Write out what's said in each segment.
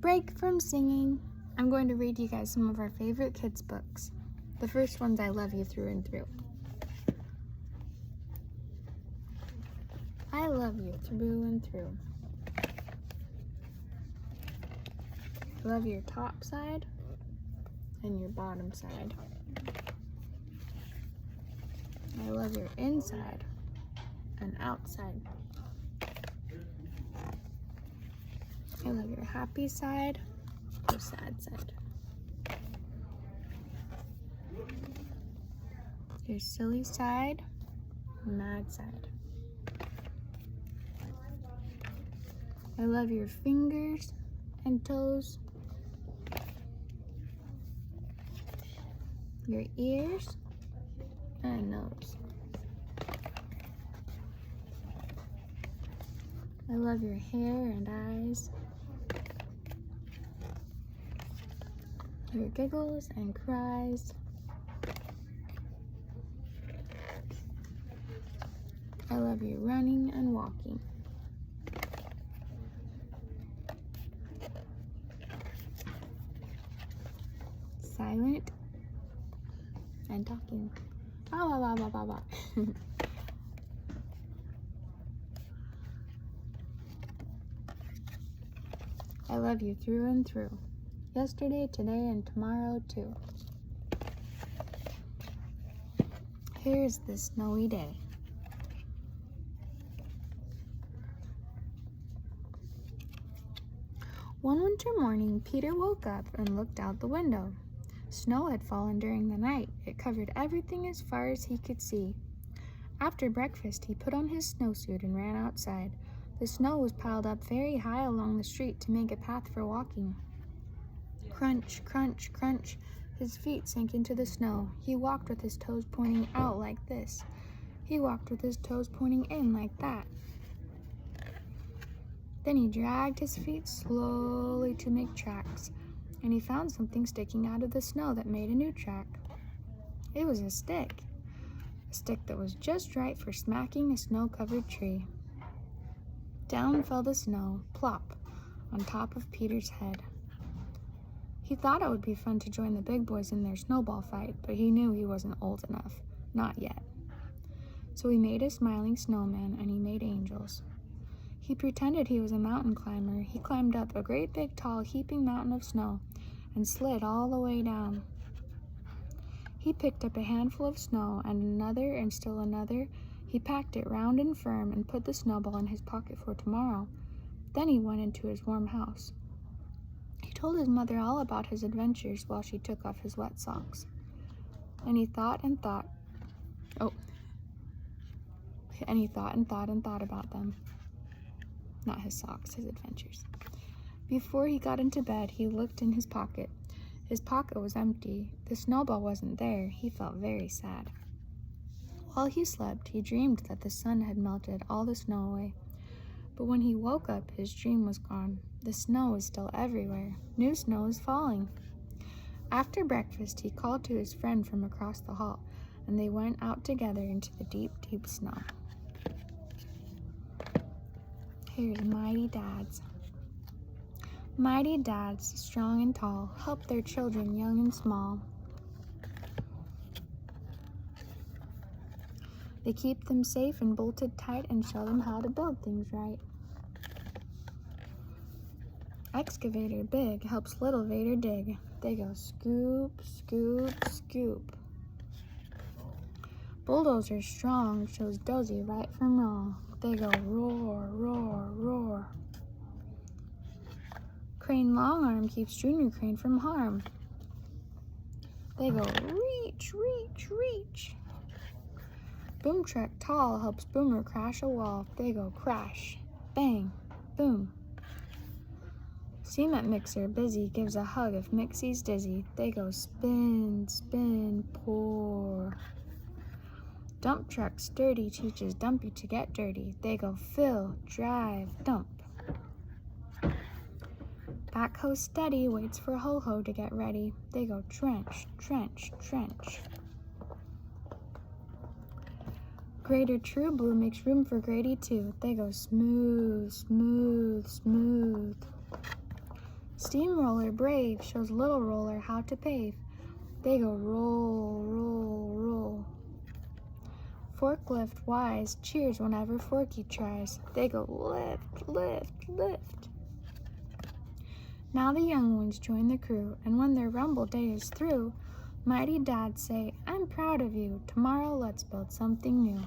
Break from singing. I'm going to read you guys some of our favorite kids' books. The first one's I Love You Through and Through. I love you through and through. I love your top side and your bottom side. I love your inside and outside. I love your happy side, your sad side. Your silly side, mad side. I love your fingers and toes, your ears and nose. I love your hair and eyes, your giggles and cries. I love you running and walking. Silent and talking. Bah, bah, bah, bah, bah, bah. I love you through and through. Yesterday, today, and tomorrow too. Here's the snowy day. One winter morning, Peter woke up and looked out the window. Snow had fallen during the night. It covered everything as far as he could see. After breakfast, he put on his snowsuit and ran outside. The snow was piled up very high along the street to make a path for walking. Crunch, crunch, crunch. His feet sank into the snow. He walked with his toes pointing out like this. He walked with his toes pointing in like that. Then he dragged his feet slowly to make tracks, and he found something sticking out of the snow that made a new track. It was a stick that was just right for smacking a snow-covered tree. Down fell the snow, plop, on top of Peter's head. He thought it would be fun to join the big boys in their snowball fight, but he knew he wasn't old enough. Not yet. So he made a smiling snowman, and he made angels. He pretended he was a mountain climber. He climbed up a great big tall heaping mountain of snow and slid all the way down. He picked up a handful of snow and another and still another. He packed it round and firm and put the snowball in his pocket for tomorrow. Then he went into his warm house. He told his mother all about his adventures while she took off his wet socks. And he thought and thought. And he thought and thought and thought about them. Not his socks, his adventures. Before he got into bed, he looked in his pocket. His pocket was empty. The snowball wasn't there. He felt very sad. While he slept, he dreamed that the sun had melted all the snow away. But when he woke up, his dream was gone. The snow was still everywhere. New snow was falling. After breakfast, he called to his friend from across the hall, and they went out together into the deep, deep snow. Here's Mighty Dads. Mighty dads, strong and tall, help their children young and small. They keep them safe and bolted tight and show them how to build things right. Excavator big helps little Vader dig. They go scoop, scoop, scoop. Bulldozer strong shows Dozy right from wrong. They go roar, roar, roar. Crane long arm keeps Junior Crane from harm. They go reach, reach, reach. Boom truck tall helps Boomer crash a wall. They go crash, bang, boom. Cement mixer busy gives a hug if Mixie's dizzy. They go spin, spin, pour. Dump truck sturdy teaches Dumpy to get dirty. They go fill, drive, dump. Backhoe steady waits for Ho-Ho to get ready. They go trench, trench, trench. Grader True Blue makes room for Grady too. They go smooth, smooth, smooth. Steamroller brave shows little roller how to pave. They go roll, roll, roll. Forklift wise cheers whenever Forky tries. They go lift, lift, lift. Now the young ones join the crew, and when their rumble day is through, mighty dads say, I'm proud of you. Tomorrow let's build something new.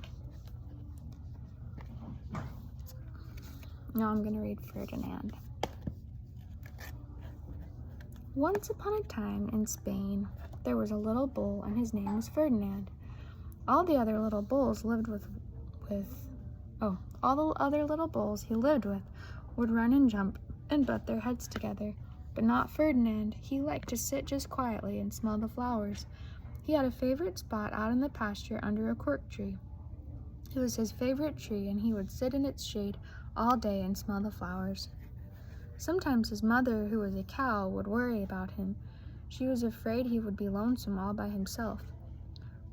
Now I'm going to read Ferdinand. Once upon a time in Spain, there was a little bull, and his name was Ferdinand. All the other little bulls he lived with would run and jump and butt their heads together. But not Ferdinand. He liked to sit just quietly and smell the flowers. He had a favorite spot out in the pasture under a cork tree. It was his favorite tree, and he would sit in its shade all day and smell the flowers. Sometimes his mother, who was a cow, would worry about him. She was afraid he would be lonesome all by himself.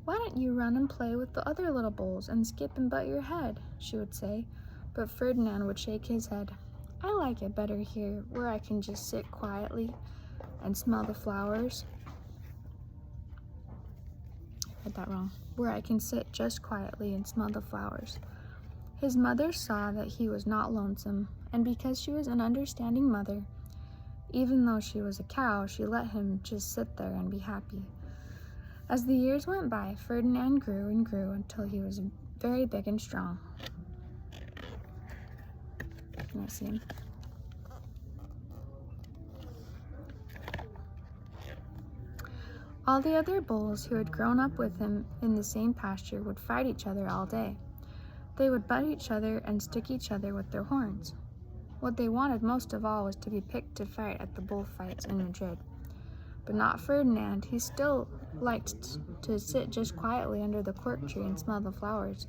Why don't you run and play with the other little bulls and skip and butt your head, she would say. But Ferdinand would shake his head. I like it better here, where I can just sit quietly and smell the flowers. I read that wrong. Where I can sit just quietly and smell the flowers. His mother saw that he was not lonesome, and because she was an understanding mother, even though she was a cow, she let him just sit there and be happy. As the years went by, Ferdinand grew and grew until he was very big and strong. Can I see him? All the other bulls who had grown up with him in the same pasture would fight each other all day. They would butt each other and stick each other with their horns. What they wanted most of all was to be picked to fight at the bullfights in Madrid. But not Ferdinand. He still liked to sit just quietly under the cork tree and smell the flowers.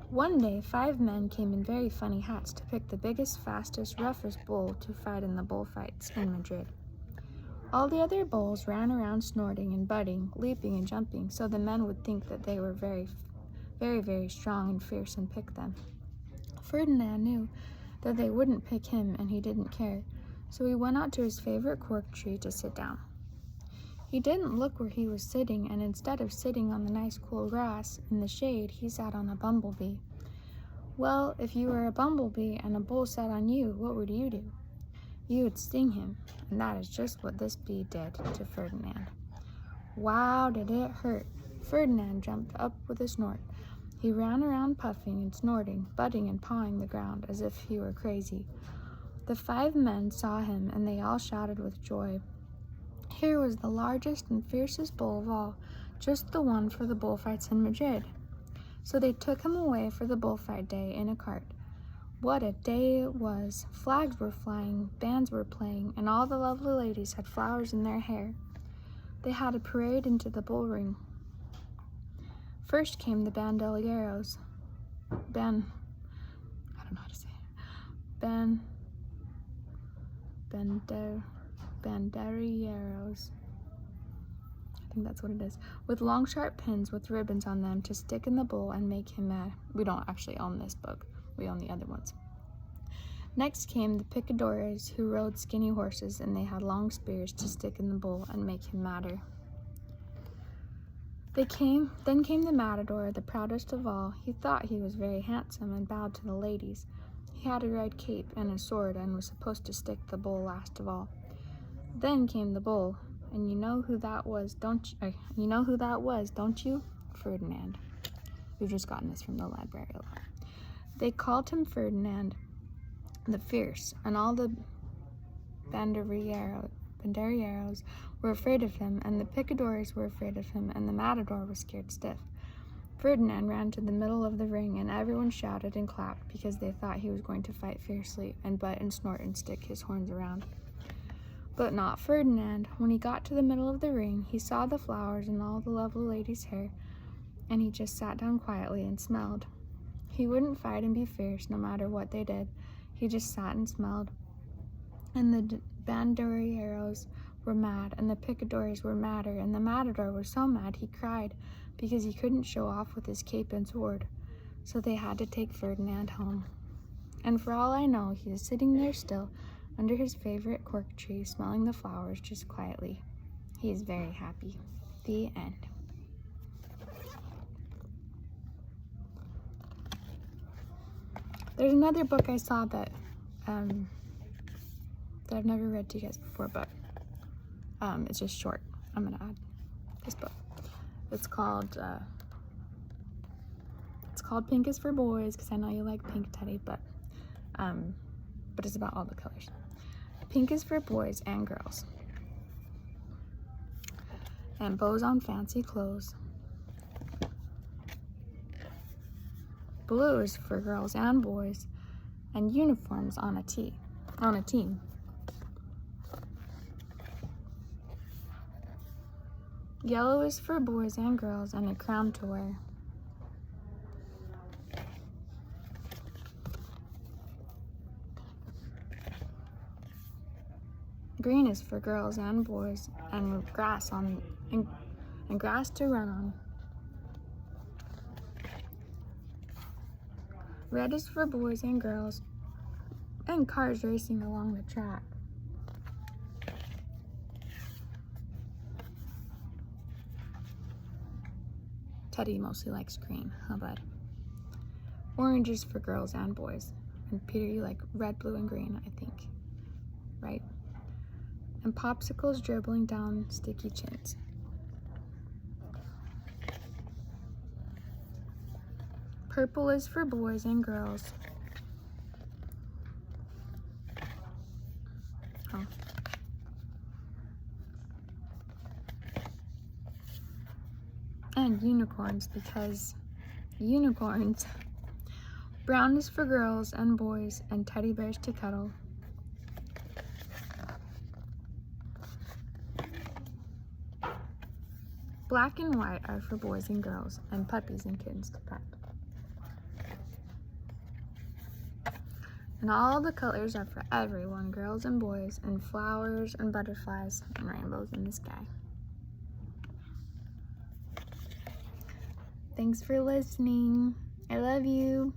One day, 5 men came in very funny hats to pick the biggest, fastest, roughest bull to fight in the bullfights in Madrid. All the other bulls ran around snorting and butting, leaping and jumping, so the men would think that they were very, very strong and fierce and pick them. Ferdinand knew that they wouldn't pick him, and he didn't care, so he went out to his favorite cork tree to sit down. He didn't look where he was sitting, and instead of sitting on the nice cool grass in the shade, he sat on a bumblebee. Well, if you were a bumblebee and a bull sat on you, what would you do? You would sting him, and that is just what this bee did to Ferdinand. Wow, did it hurt! Ferdinand jumped up with a snort. He ran around puffing and snorting, butting and pawing the ground as if he were crazy. The 5 men saw him, and they all shouted with joy. Here was the largest and fiercest bull of all, just the one for the bullfights in Madrid. So they took him away for the bullfight day in a cart. What a day it was! Flags were flying, bands were playing, and all the lovely ladies had flowers in their hair. They had a parade into the bull ring. First came the banderilleros. Banderilleros. I think that's what it is. With long sharp pins with ribbons on them to stick in the bull and make him mad. We don't actually own this book. We own the other ones. Next came the picadores, who rode skinny horses, and they had long spears to stick in the bull and make him madder. Then came the matador, the proudest of all. He thought he was very handsome and bowed to the ladies. He had a red cape and a sword and was supposed to stick the bull last of all. Then came the bull, and you know who that was, don't you? Ferdinand. We've just gotten this from the library a lot. They called him Ferdinand the Fierce, and all the banderilleros were afraid of him, and the picadores were afraid of him, and the matador was scared stiff. Ferdinand ran to the middle of the ring, and everyone shouted and clapped because they thought he was going to fight fiercely and butt and snort and stick his horns around. But not Ferdinand. When he got to the middle of the ring, he saw the flowers and all the lovely ladies' hair, and he just sat down quietly and smelled. He wouldn't fight and be fierce no matter what they did. He just sat and smelled. And the banderilleros were mad, and the picadores were madder, and the matador was so mad he cried because he couldn't show off with his cape and sword. So they had to take Ferdinand home. And for all I know, he is sitting there still, under his favorite cork tree, smelling the flowers just quietly. He is very happy. The end. There's another book I saw that I've never read to you guys before, but it's just short. I'm gonna add this book. It's called Pink is for Boys, because I know you like pink, Teddy, but it's about all the colors. Pink is for boys and girls, and bows on fancy clothes. Blue is for girls and boys, and uniforms on a team. Yellow is for boys and girls, and a crown to wear. Green is for girls and boys, and grass to run on. Red is for boys and girls, and cars racing along the track. Teddy mostly likes green, huh, bud? Orange is for girls and boys. And Peter, you like red, blue, and green, I think. Right? And popsicles dribbling down sticky chins. Purple is for boys and girls. Oh. And unicorns, because unicorns. Brown is for girls and boys, and teddy bears to cuddle. Black and white are for boys and girls, and puppies and kittens to pet. And all the colors are for everyone, girls and boys, and flowers and butterflies and rainbows in the sky. Thanks for listening. I love you.